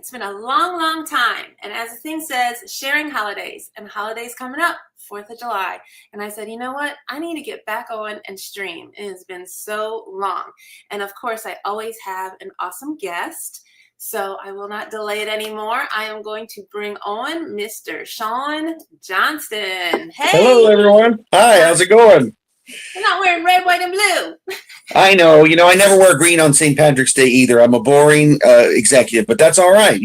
It's been a long, long time. And as the thing says, sharing holidays, and holidays coming up, 4th of July. And I said, you know what? I need to get back on and stream. It has been so long. And of course, I always have an awesome guest. So I will not delay it anymore. I am going to bring on Mr. Sean Johnston. Hey. Hello, everyone. Hi, how's it going? You're not wearing red, white, and blue. I know. I never wear green on St. Patrick's Day either. I'm a boring executive, but that's all right.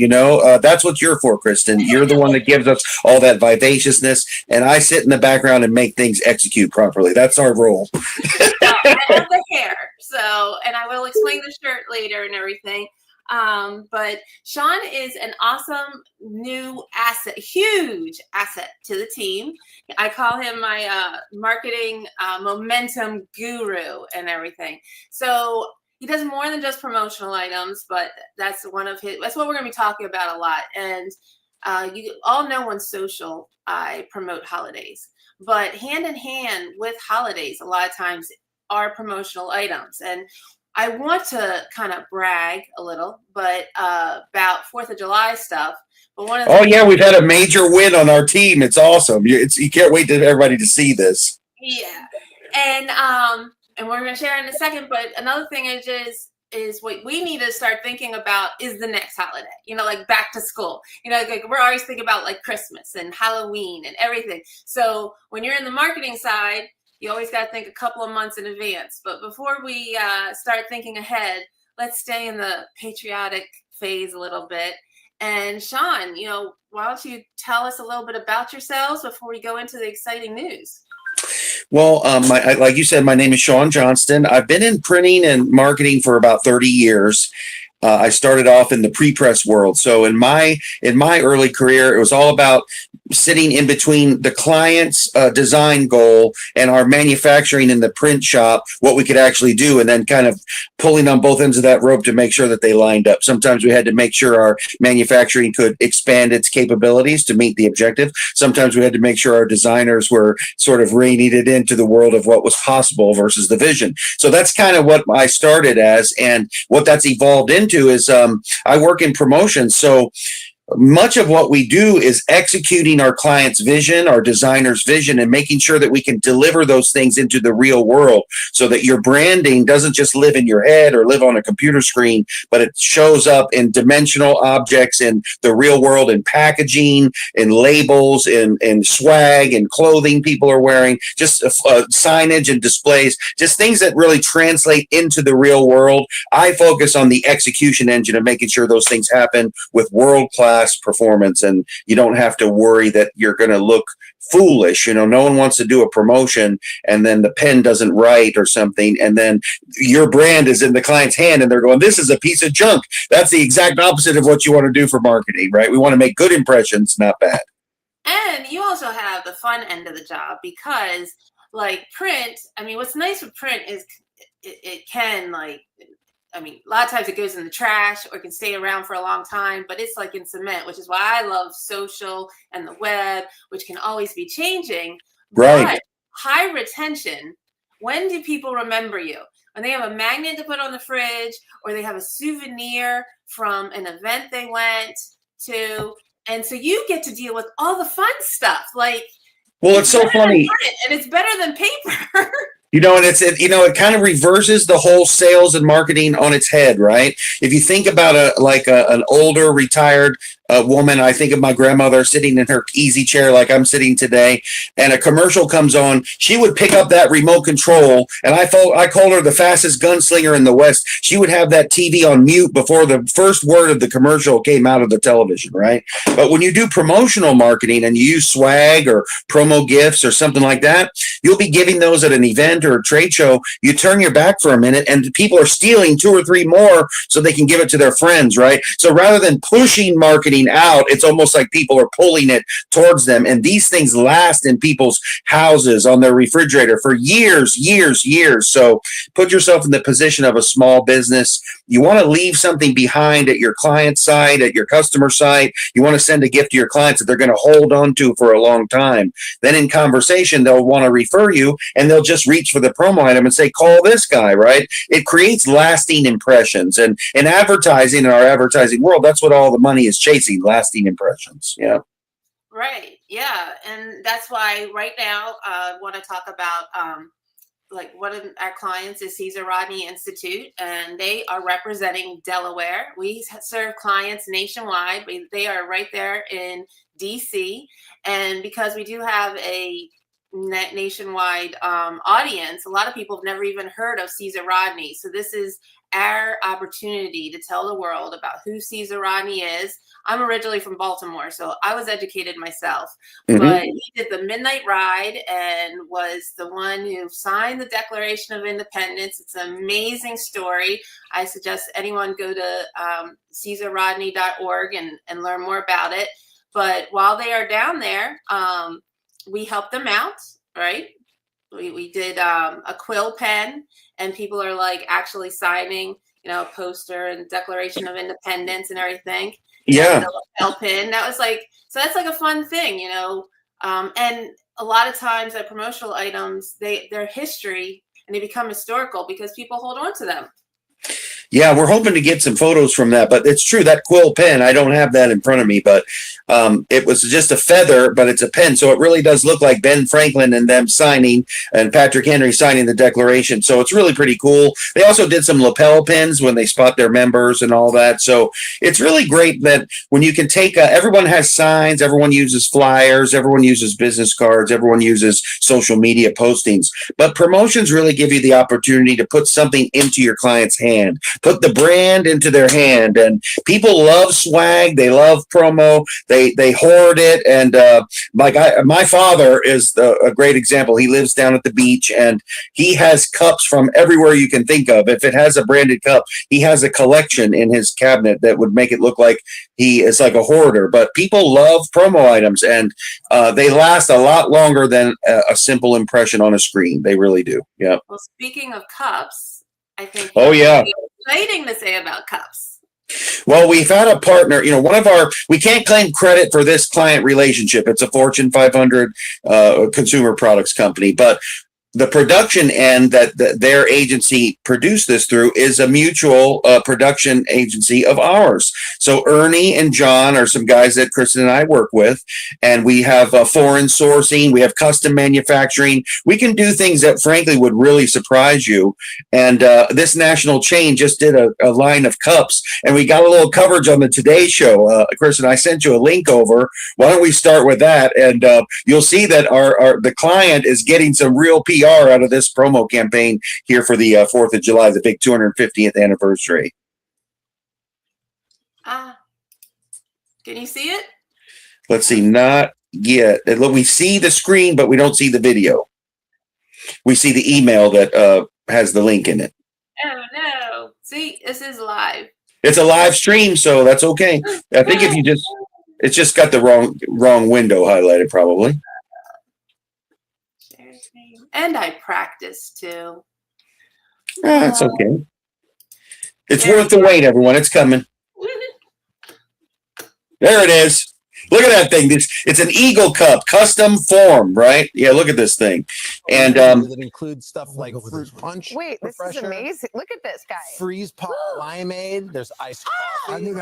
That's what you're for, Kristin. You're the one that gives us all that vivaciousness, and I sit in the background and make things execute properly. That's our role. I love the hair. And I will explain the shirt later and everything. But Sean is an awesome new asset, huge asset to the team. I call him my marketing momentum guru and everything. So he does more than just promotional items, but that's what we're going to be talking about a lot. And you all know on social, I promote holidays, but hand in hand with holidays, a lot of times are promotional items. And I want to kind of brag a little, but about 4th of July stuff. But we've had a major win on our team. It's awesome. You can't wait for everybody to see this. Yeah, and we're going to share in a second. But another thing is what we need to start thinking about is the next holiday. Like back to school. Like we're always thinking about like Christmas and Halloween and everything. So when you're in the marketing side, you always got to think a couple of months in advance. But before we start thinking ahead, let's stay in the patriotic phase a little bit. And Sean, why don't you tell us a little bit about yourselves before we go into the exciting news? Well, like you said, my name is Sean Johnston. I've been in printing and marketing for about 30 years. I started off in the pre-press world. So in my early career, it was all about sitting in between the client's design goal and our manufacturing in the print shop, what we could actually do, and then kind of pulling on both ends of that rope to make sure that they lined up. Sometimes we had to make sure our manufacturing could expand its capabilities to meet the objective. Sometimes we had to make sure our designers were sort of reining it into the world of what was possible versus the vision. So that's kind of what I started as, and what that's evolved into is I work in promotions. So much of what we do is executing our client's vision, our designer's vision, and making sure that we can deliver those things into the real world so that your branding doesn't just live in your head or live on a computer screen, but it shows up in dimensional objects in the real world, in packaging, in labels, in swag and clothing people are wearing, just signage and displays, just things that really translate into the real world. I focus on the execution engine of making sure those things happen with world-class performance, and you don't have to worry that you're going to look foolish. No one wants to do a promotion and then the pen doesn't write or something, and then your brand is in the client's hand and they're going, this is a piece of junk. That's the exact opposite of what you want to do for marketing, right? We want to make good impressions, not bad. And you also have the fun end of the job, because like print, what's nice with print is it can a lot of times it goes in the trash or can stay around for a long time, but it's like in cement, which is why I love social and the web, which can always be changing. Right. But high retention, when do people remember you? When they have a magnet to put on the fridge, or they have a souvenir from an event they went to. And so you get to deal with all the fun stuff. It's so funny. And it's better than paper. And it kind of reverses the whole sales and marketing on its head, right? If you think about an older retired woman, I think of my grandmother sitting in her easy chair like I'm sitting today, and a commercial comes on, she would pick up that remote control, and I called her the fastest gunslinger in the West. She would have that TV on mute before the first word of the commercial came out of the television, right? But when you do promotional marketing and you use swag or promo gifts or something like that, you'll be giving those at an event or a trade show. You turn your back for a minute and people are stealing 2 or 3 more so they can give it to their friends, right? So rather than pushing marketing coming out, it's almost like people are pulling it towards them. And these things last in people's houses, on their refrigerator for years, years, years. So put yourself in the position of a small business. You want to leave something behind at your client site, at your customer site. You want to send a gift to your clients that they're going to hold on to for a long time. Then in conversation, they'll want to refer you, and they'll just reach for the promo item and say, call this guy, right? It creates lasting impressions. And in advertising, in our advertising world, that's what all the money is chasing, lasting impressions. Yeah. Right. Yeah. And that's why right now I want to talk about like one of our clients is Caesar Rodney Institute, and they are representing Delaware. We serve clients nationwide. They are right there in DC. And because we do have a nationwide audience, a lot of people have never even heard of Caesar Rodney. So this is our opportunity to tell the world about who Caesar Rodney is. I'm originally from Baltimore, so I was educated myself. But he did the Midnight Ride and was the one who signed the Declaration of Independence. It's an amazing story. I suggest anyone go to CaesarRodney.org and learn more about it. But while they are down there, we helped them out, right? We did a quill pen, and people are like actually signing, a poster and Declaration of Independence and everything. Yeah. And the lapel pin. That was like, so that's like a fun thing, and a lot of times that promotional items, their history, and they become historical because people hold on to them. Yeah, we're hoping to get some photos from that, but it's true, that quill pen, I don't have that in front of me, but it was just a feather, but it's a pen. So it really does look like Ben Franklin and them signing, and Patrick Henry signing the Declaration. So it's really pretty cool. They also did some lapel pins when they spot their members and all that. So it's really great that when you can take, everyone has signs, everyone uses flyers, everyone uses business cards, everyone uses social media postings, but promotions really give you the opportunity to put something into your client's hand, put the brand into their hand. And people love swag. They love promo. They hoard it. And my father is a great example. He lives down at the beach, and he has cups from everywhere you can think of. If it has a branded cup, he has a collection in his cabinet that would make it look like he is like a hoarder. But people love promo items, and they last a lot longer than a simple impression on a screen. They really do. Yeah. Well, speaking of cups, I think exciting to say about cups. Well, we've had a partner, we can't claim credit for this client relationship. It's a Fortune 500 consumer products company, but the production end that their agency produced this through is a mutual production agency of ours. So Ernie and John are some guys that Kristin and I work with, and we have foreign sourcing, we have custom manufacturing. We can do things that frankly would really surprise you. And this national chain just did a line of cups, and we got a little coverage on the Today Show. Kristin, I sent you a link over. Why don't we start with that? And you'll see that the client is getting some real PR out of this promo campaign here for the 4th of July, the big 250th anniversary. Can you see it? Let's see, not yet. We see the screen, but we don't see the video. We see the email that has the link in it. Oh, no. See, this is live. It's a live stream, so that's okay. I think it's just got the wrong window highlighted, probably. And I practice too. It's okay. It's worth the wait, everyone. It's coming. There it is. Look at that thing. It's an Eagle Cup, custom form, right? Yeah, look at this thing. And that includes stuff like fruit punch. Wait, this is amazing. Look at this guy. Freeze pop limeade. There's iced coffee.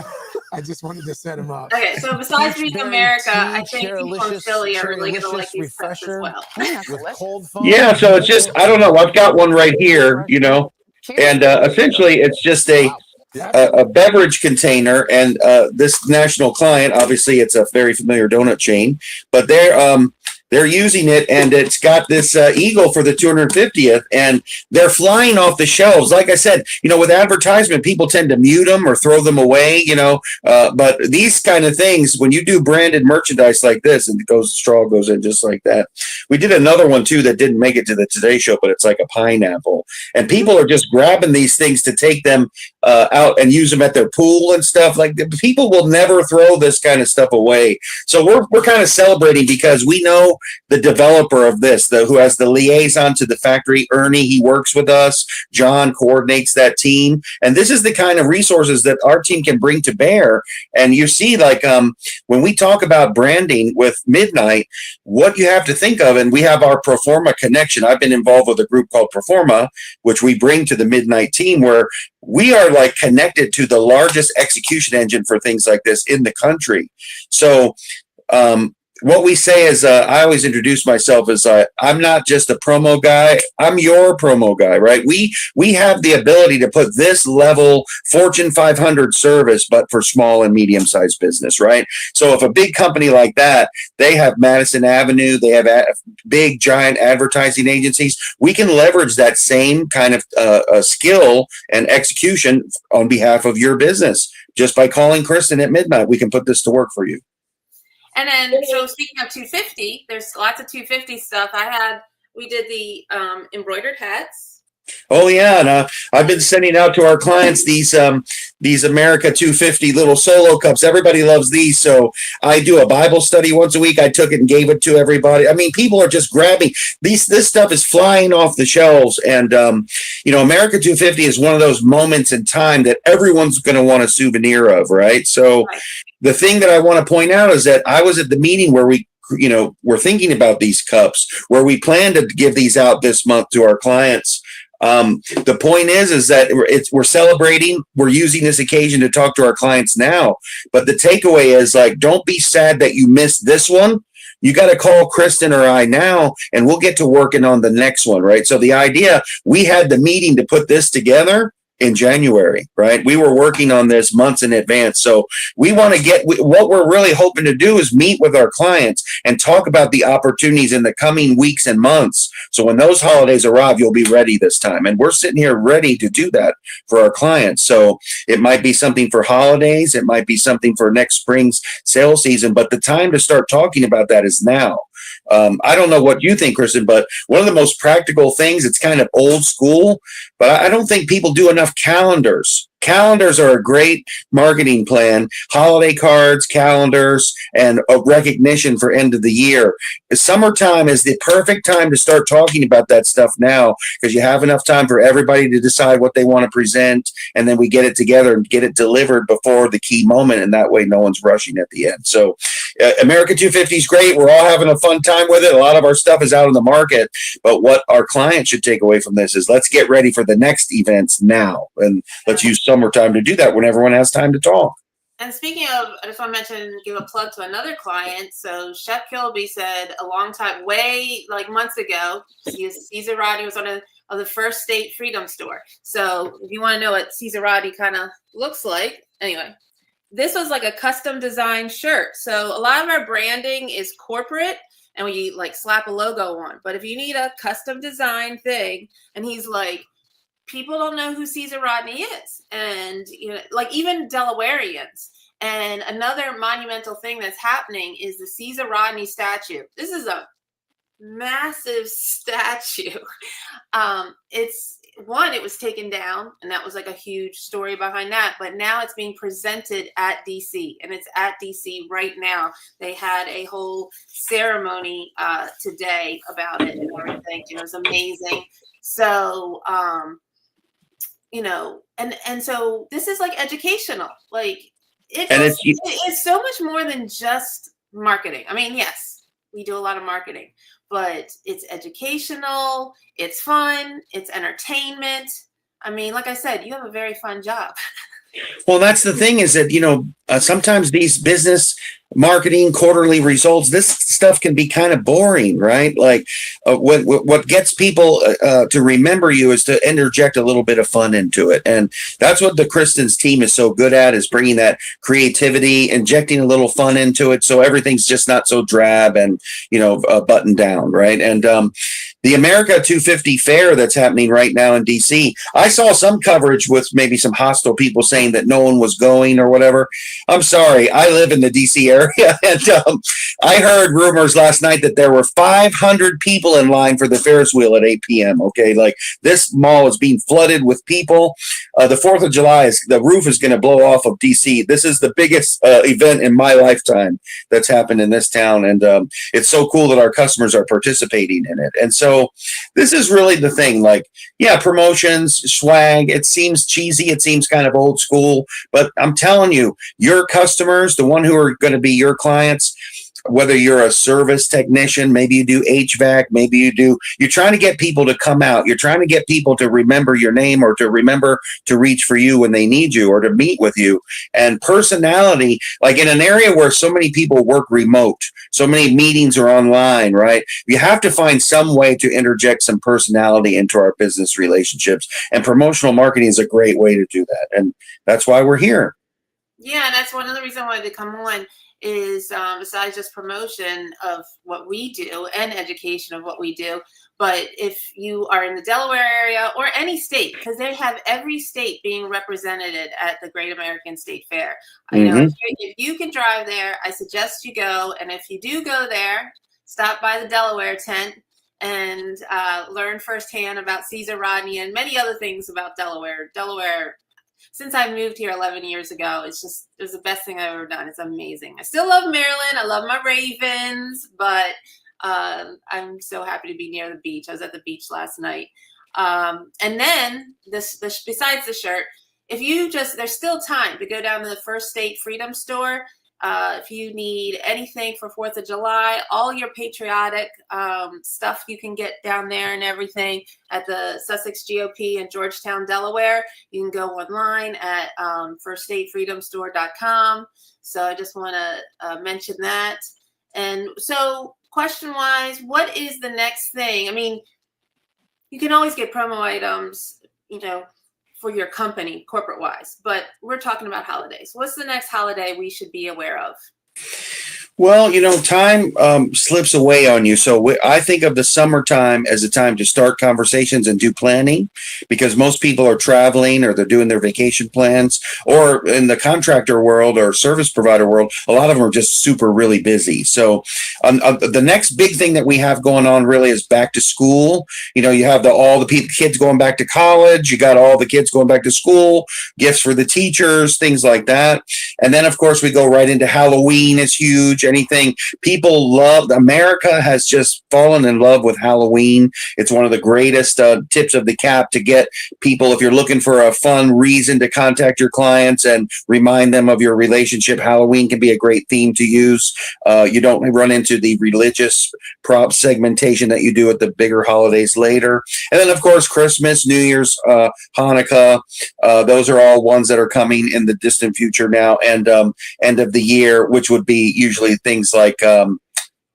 I just wanted to set him up. Okay, so besides reading America, I think people in Philly are really going to like these cups as well. With cold foam. Yeah, so it's just, I don't know. I've got one right here, and essentially it's just a beverage container, and this national client, obviously it's a very familiar donut chain, but they're using it, and it's got this eagle for the 250th, and they're flying off the shelves. Like I said, with advertisement, people tend to mute them or throw them away, but these kind of things, when you do branded merchandise like this, and straw goes in just like that. We did another one too that didn't make it to the Today Show, but it's like a pineapple, and people are just grabbing these things to take them out and use them at their pool and stuff. Like, people will never throw this kind of stuff away. So we're kind of celebrating, because we know the developer of this, who has the liaison to the factory, Ernie. He works with us. John coordinates that team, and this is the kind of resources that our team can bring to bear. And you see, like, when we talk about branding with Midnight, what you have to think of, and we have our Proforma connection. I've been involved with a group called Proforma, which we bring to the Midnight team, where we are like connected to the largest execution engine for things like this in the country. So what we say is, I always introduce myself as, I'm not just a promo guy, I'm your promo guy, right? We have the ability to put this level Fortune 500 service, but for small and medium-sized business, right? So if a big company like that, they have Madison Avenue, they have big, giant advertising agencies, we can leverage that same kind of skill and execution on behalf of your business. Just by calling Kristin at midnight, we can put this to work for you. And then, so speaking of 250, there's lots of 250 stuff. We did the embroidered hats. Oh yeah, and I've been sending out to our clients these America 250 little solo cups. Everybody loves these, so I do a Bible study once a week. I took it and gave it to everybody. I mean, people are just grabbing these. This stuff is flying off the shelves, and America 250 is one of those moments in time that everyone's going to want a souvenir of, right? So. Right. The thing that I want to point out is that I was at the meeting where we're thinking about these cups, where we plan to give these out this month to our clients. The point is that we're celebrating, we're using this occasion to talk to our clients now. But the takeaway is, like, don't be sad that you missed this one. You got to call Kristin or I now, and we'll get to working on the next one, right? So the idea, we had the meeting to put this together in January, right? We were working on this months in advance. So we want to what we're really hoping to do is meet with our clients and talk about the opportunities in the coming weeks and months. So when those holidays arrive, you'll be ready this time. And we're sitting here ready to do that for our clients. So it might be something for holidays. It might be something for next spring's sales season, but the time to start talking about that is now. I don't know what you think, Kristin, but one of the most practical things, it's kind of old school, but I don't think people do enough calendars. Calendars are a great marketing plan. Holiday cards, calendars, and a recognition for end of the year. Summertime is the perfect time to start talking about that stuff now, because you have enough time for everybody to decide what they want to present, and then we get it together and get it delivered before the key moment, and that way no one's rushing at the end. So America 250 is great. We're all having a fun time with it. A lot of our stuff is out in the market, but what our clients should take away from this is, let's get ready for the next events now, and let's use summertime to do that when everyone has time to talk. And speaking of, I just want to mention, give a plug to another client. So Chef Kilby said a long time, months ago, Caesar Rodney was on of the first state Freedom store. So if you want to know what Caesar Rodney kind of looks like, anyway, this was like a custom designed shirt. So a lot of our branding is corporate, and we like slap a logo on. But if you need a custom design thing, and he's like, people don't know who Caesar Rodney is. And, like even Delawareans. And another monumental thing that's happening is the Caesar Rodney statue. This is a massive statue. It was taken down, and that was like a huge story behind that. But now it's being presented at DC, and it's at DC right now. They had a whole ceremony today about it and everything. It was amazing. So, and so this is like educational. Like it's so much more than just marketing. I mean, yes, we do a lot of marketing, but it's educational, it's fun, it's entertainment. I mean, like I said, you have a very fun job. Well, that's the thing, is that, sometimes these business marketing quarterly results, this stuff can be kind of boring, right? Like what gets people to remember you is to interject a little bit of fun into it. And that's what the Kristin's team is so good at, is bringing that creativity, injecting a little fun into it. So everything's just not so drab and, buttoned down. Right. And, the America 250 fair that's happening right now in DC, I saw some coverage with maybe some hostile people saying that no one was going or whatever. I'm sorry. I live in the DC area, and I heard rumors last night that there were 500 people in line for the Ferris wheel at 8 p.m. Okay, like this mall is being flooded with people. The 4th of July the roof is going to blow off of DC. This is the biggest event in my lifetime that's happened in this town, and it's so cool that our customers are participating in it. And so this is really the thing. Like, yeah, promotions, swag. It seems cheesy. It seems kind of old school, but I'm telling you, your customers, the one who are going to be your clients, whether you're a service technician, maybe you do HVAC, maybe you're trying to get people to come out. You're trying to get people to remember your name, or to remember to reach for you when they need you, or to meet with you. And personality, like in an area where so many people work remote, so many meetings are online, right? You have to find some way to interject some personality into our business relationships. And promotional marketing is a great way to do that. And that's why we're here. Yeah, that's one of the reasons I wanted to come on. Is besides just promotion of what we do and education of what we do, but if you are in the Delaware area or any state, because they have every state being represented at the Great American State Fair. I know if you can drive there, I suggest you go. And if you do go there, stop by the Delaware tent and learn firsthand about Caesar Rodney and many other things about Delaware. Delaware, since I moved here 11 years ago, it was the best thing I've ever done. It's amazing. I still love Maryland. I love my Ravens, but I'm so happy to be near the beach. I was at the beach last night. And then besides the shirt, there's still time to go down to the First State Freedom store. If you need anything for 4th of July, all your patriotic stuff you can get down there and everything at the Sussex GOP in Georgetown, Delaware. You can go online at firststatefreedomstore.com. So I just want to mention that. And so question-wise, what is the next thing? I mean, you can always get promo items, for your company, corporate-wise, but we're talking about holidays. What's the next holiday we should be aware of? Well, time slips away on you. So I think of the summertime as a time to start conversations and do planning, because most people are traveling or they're doing their vacation plans, or in the contractor world or service provider world, a lot of them are just really busy. So the next big thing that we have going on really is back to school. You have all the kids going back to college. You got all the kids going back to school, gifts for the teachers, things like that. And then, of course, we go right into Halloween. Is huge. Anything people love. America has just fallen in love with Halloween. It's one of the greatest tips of the cap to get people, if you're looking for a fun reason to contact your clients and remind them of your relationship. Halloween can be a great theme to use. You don't run into the religious prop segmentation that you do at the bigger holidays later. And then, of course, Christmas, New Year's, Hanukkah. Those are all ones that are coming in the distant future now, and end of the year, which would be usually things like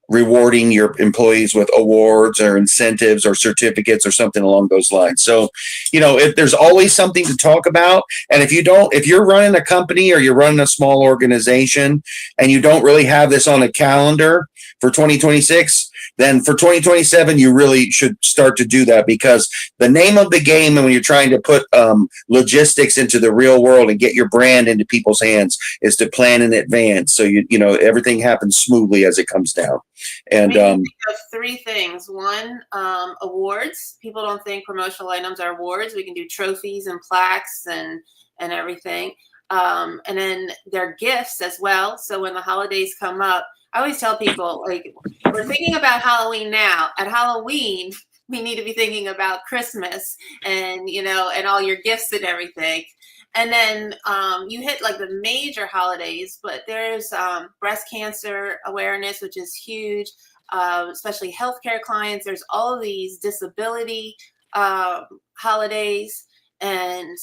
rewarding your employees with awards or incentives or certificates or something along those lines. So, if there's always something to talk about. And if you're running a company or you're running a small organization and you don't really have this on a calendar for 2026, then for 2027, you really should start to do that, because the name of the game, and when you're trying to put logistics into the real world and get your brand into people's hands, is to plan in advance. So everything happens smoothly as it comes down. And think of three things. One, awards. People don't think promotional items are awards. We can do trophies and plaques and everything. And then they're gifts as well. So when the holidays come up, I always tell people, like, we're thinking about Halloween now. At Halloween, we need to be thinking about Christmas and, and all your gifts and everything. And then you hit like the major holidays, but there's breast cancer awareness, which is huge, especially healthcare clients. There's all of these disability holidays. And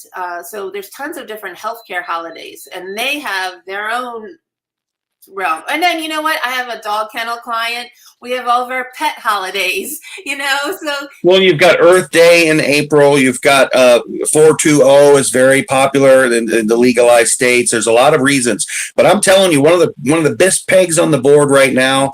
so there's tons of different healthcare holidays, and they have their own realm. And then, you know what? I have a dog kennel client. We have all of our pet holidays, so. Well, you've got Earth Day in April. You've got 420 is very popular in the legalized states. There's a lot of reasons, but I'm telling you, one of the best pegs on the board right now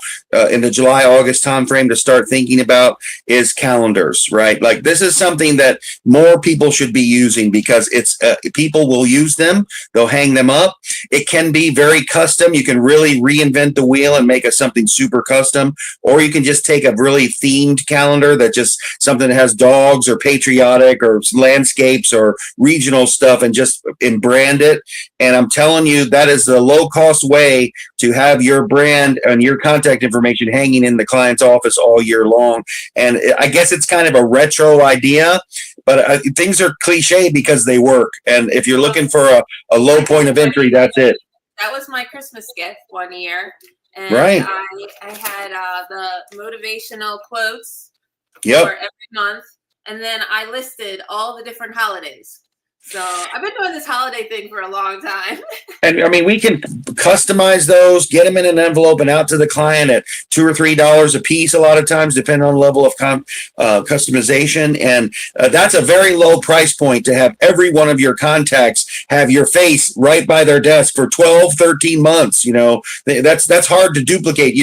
in the July-August timeframe to start thinking about is calendars, right? Like, this is something that more people should be using, because it's people will use them. They'll hang them up. It can be very custom. You can really reinvent the wheel and make something super custom, or you can just take a really themed calendar that just something that has dogs or patriotic or landscapes or regional stuff and just brand it. And I'm telling you, that is the low cost way to have your brand and your contact information hanging in the client's office all year long. And I guess it's kind of a retro idea, but things are cliche because they work. And if you're looking for a low point of entry, that's it. That was my Christmas gift one year. And right. I had the motivational quotes for Yep. every month. And then I listed all the different holidays. So I've been doing this holiday thing for a long time. And I mean, we can customize those, get them in an envelope and out to the client at $2 or $3 a piece. A lot of times, depending on the level of customization. And that's a very low price point to have every one of your contacts have your face right by their desk for 12, 13 months. That's hard to duplicate.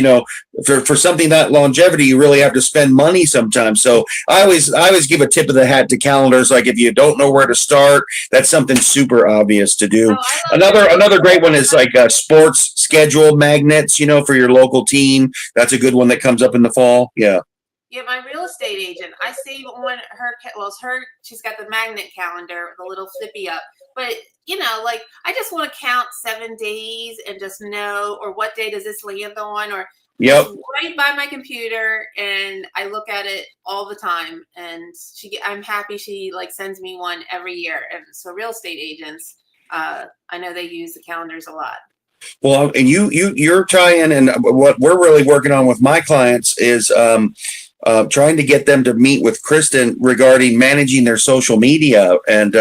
For something that longevity, you really have to spend money sometimes. So I always give a tip of the hat to calendars. Like, if you don't know where to start, that's something super obvious to do. Another great one is like sports schedule magnets, for your local team. That's a good one that comes up in the fall. Yeah. Yeah, my real estate agent, I save on she's got the magnet calendar, the little flippy up. But, I just want to count 7 days and just know, or what day does this land on, or yep. right by my computer, and I look at it all the time. And I'm happy she sends me one every year. And so real estate agents, I know they use the calendars a lot. Well, and you're trying, and what we're really working on with my clients is trying to get them to meet with Kristin regarding managing their social media. And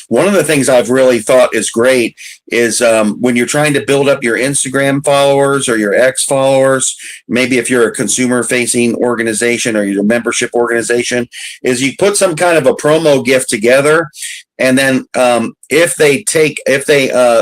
one of the things I've really thought is great is when you're trying to build up your Instagram followers or your X followers, maybe if you're a consumer facing organization or you're a membership organization, is you put some kind of a promo gift together. And then if they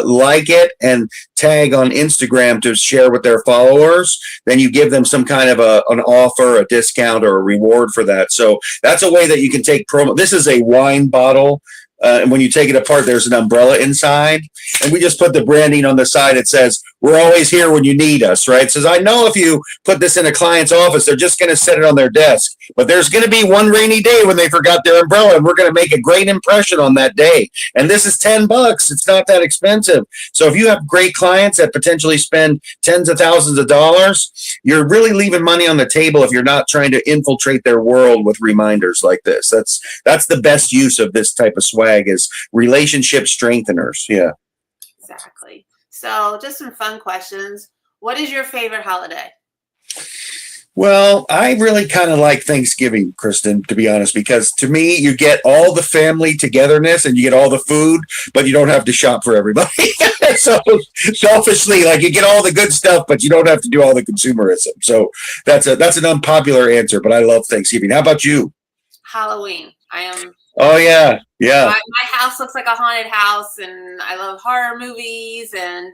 like it and tag on Instagram to share with their followers, then you give them some kind of an offer, a discount, or a reward for that. So that's a way that you can take promo. This is a wine bottle. And when you take it apart, there's an umbrella inside. And we just put the branding on the side. It says, "We're always here when you need us," right? It says, I know if you put this in a client's office, they're just going to set it on their desk. But there's going to be one rainy day when they forgot their umbrella, and we're going to make a great impression on that day. And this is $10. It's not that expensive. So if you have great clients that potentially spend tens of thousands of dollars, you're really leaving money on the table if you're not trying to infiltrate their world with reminders like this. That's the best use of this type of swag, is relationship strengtheners. Yeah. Exactly. So just some fun questions. What is your favorite holiday? Well, I really kind of like Thanksgiving, Kristin, to be honest, because to me, you get all the family togetherness and you get all the food, but you don't have to shop for everybody. So selfishly, you get all the good stuff, but you don't have to do all the consumerism. So that's an unpopular answer, but I love Thanksgiving. How about you? Halloween. I am. Oh, yeah. Yeah. My house looks like a haunted house, and I love horror movies. And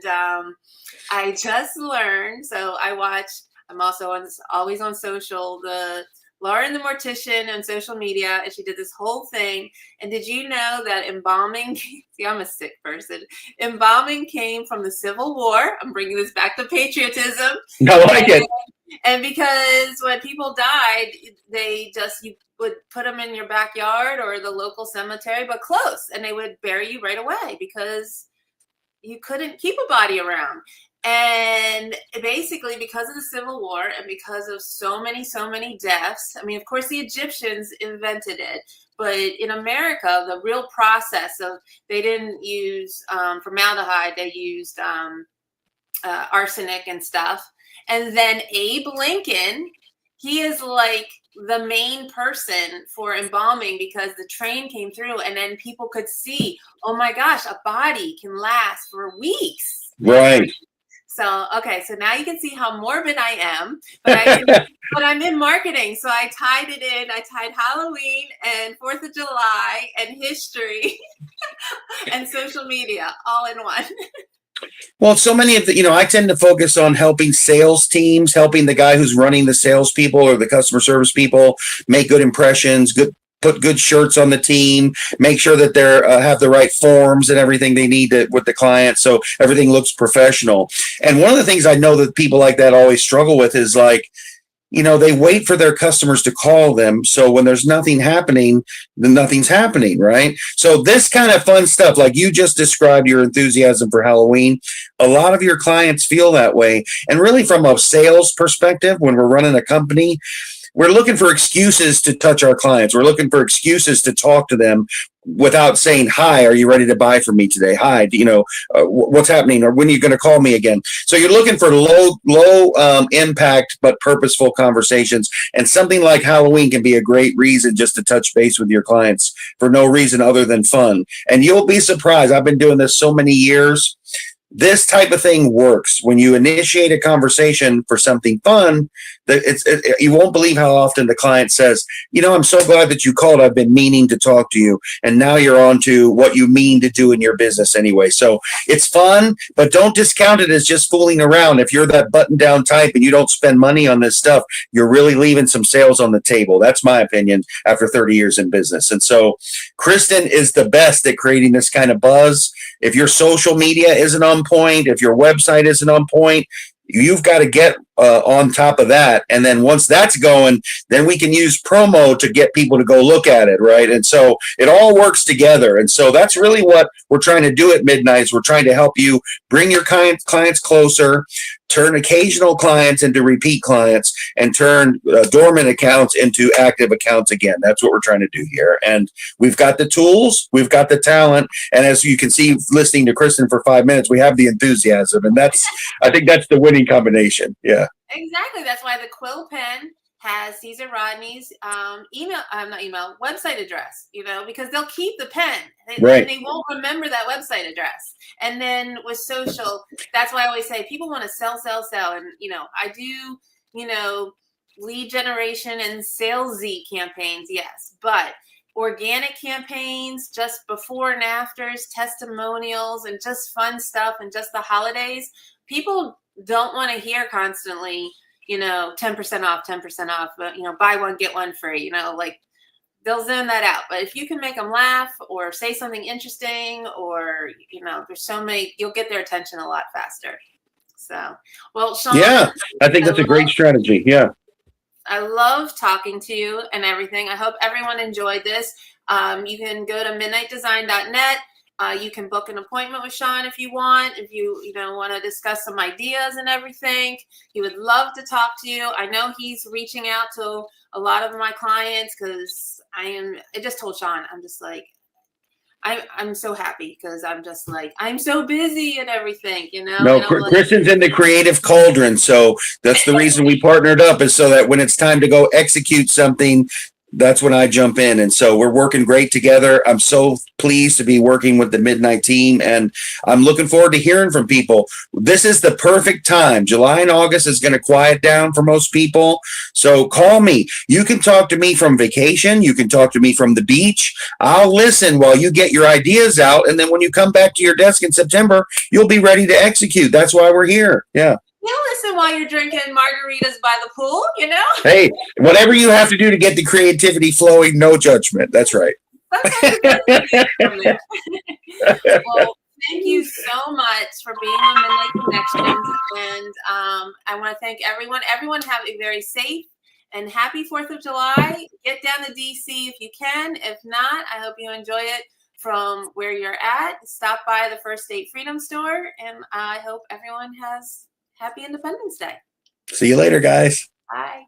I just learned, so I'm also always on social, the Lauren the Mortician on social media, and she did this whole thing. And did you know that embalming, see, I'm a sick person. Embalming came from the Civil War. I'm bringing this back to patriotism. I like it. And because when people died, you would put them in your backyard or the local cemetery, but close, and they would bury you right away because you couldn't keep a body around. And basically, because of the Civil War and because of so many deaths, I mean, of course, the Egyptians invented it, but in America, the real process of, they didn't use formaldehyde, they used arsenic and stuff. And then Abe Lincoln, he is the main person for embalming because the train came through and then people could see, oh my gosh, a body can last for weeks. Right. So, okay, so now you can see how morbid I am, but I'm in marketing. So I tied it in. I tied Halloween and 4th of July and history and social media all in one. Well, so many of the, I tend to focus on helping sales teams, helping the guy who's running the salespeople or the customer service people make good impressions, put good shirts on the team, make sure that they're have the right forms and everything they need with the client, so everything looks professional. And one of the things I know that people like that always struggle with is like, they wait for their customers to call them. So when there's nothing happening, then nothing's happening, right? So this kind of fun stuff, like you just described your enthusiasm for Halloween, a lot of your clients feel that way. And really from a sales perspective, when we're running a company, we're looking for excuses to touch our clients. We're looking for excuses to talk to them without saying, hi, are you ready to buy from me today? Hi, what's happening? Or when are you going to call me again? So you're looking for low impact, but purposeful conversations. And something like Halloween can be a great reason just to touch base with your clients for no reason other than fun. And you'll be surprised. I've been doing this so many years. This type of thing works. When you initiate a conversation for something fun, you won't believe how often the client says, I'm so glad that you called. I've been meaning to talk to you. And now you're on to what you mean to do in your business anyway. So it's fun, but don't discount it as just fooling around. If you're that button down type and you don't spend money on this stuff, you're really leaving some sales on the table. That's my opinion after 30 years in business. And so Kristin is the best at creating this kind of buzz. If your social media isn't on point, if your website isn't on point, you've got to get on top of that. And then once that's going, then we can use promo to get people to go look at it, right? And so it all works together. And so that's really what we're trying to do at Midnights. We're trying to help you bring your clients closer, turn occasional clients into repeat clients, and turn dormant accounts into active accounts again. That's what we're trying to do here. And we've got the tools, we've got the talent, and as you can see, listening to Kristin for 5 minutes, we have the enthusiasm, and I think that's the winning combination. Yeah. Exactly. That's why the quill pen has Caesar Rodney's website address, because they'll keep the pen. They won't remember that website address. And then with social, that's why I always say people want to sell. And, I do, lead generation and salesy campaigns. Yes. But organic campaigns, just before and afters, testimonials, and just fun stuff, and just the holidays, people don't want to hear constantly, 10% off, but, buy one, get one free, they'll zone that out. But if you can make them laugh or say something interesting, or, there's so many, you'll get their attention a lot faster. So, well, Sean. Yeah, I think that's a great strategy. Yeah. I love talking to you and everything. I hope everyone enjoyed this. You can go to midnightdesign.net. You can book an appointment with Sean if you want. If you want to discuss some ideas and everything, he would love to talk to you. I know he's reaching out to a lot of my clients because I just told Sean, I'm just like, I'm so happy because I'm just like, I'm so busy and everything, No, Kristin's in the creative cauldron. So that's the reason we partnered up, is so that when it's time to go execute something, that's when I jump in. And so we're working great together. I'm so pleased to be working with the Midnight team, and I'm looking forward to hearing from people. This is the perfect time. July and August is going to quiet down for most people. So call me. You can talk to me from vacation. You can talk to me from the beach. I'll listen while you get your ideas out. And then when you come back to your desk in September, you'll be ready to execute. That's why we're here. Yeah. You listen while you're drinking margaritas by the pool, Hey, whatever you have to do to get the creativity flowing, no judgment. That's right. Well, thank you so much for being on Midnight Connections. And I want to thank everyone. Everyone have a very safe and happy 4th of July. Get down to DC if you can. If not, I hope you enjoy it from where you're at. Stop by the First State Freedom Store. And I hope everyone has Happy Independence Day. See you later, guys. Bye.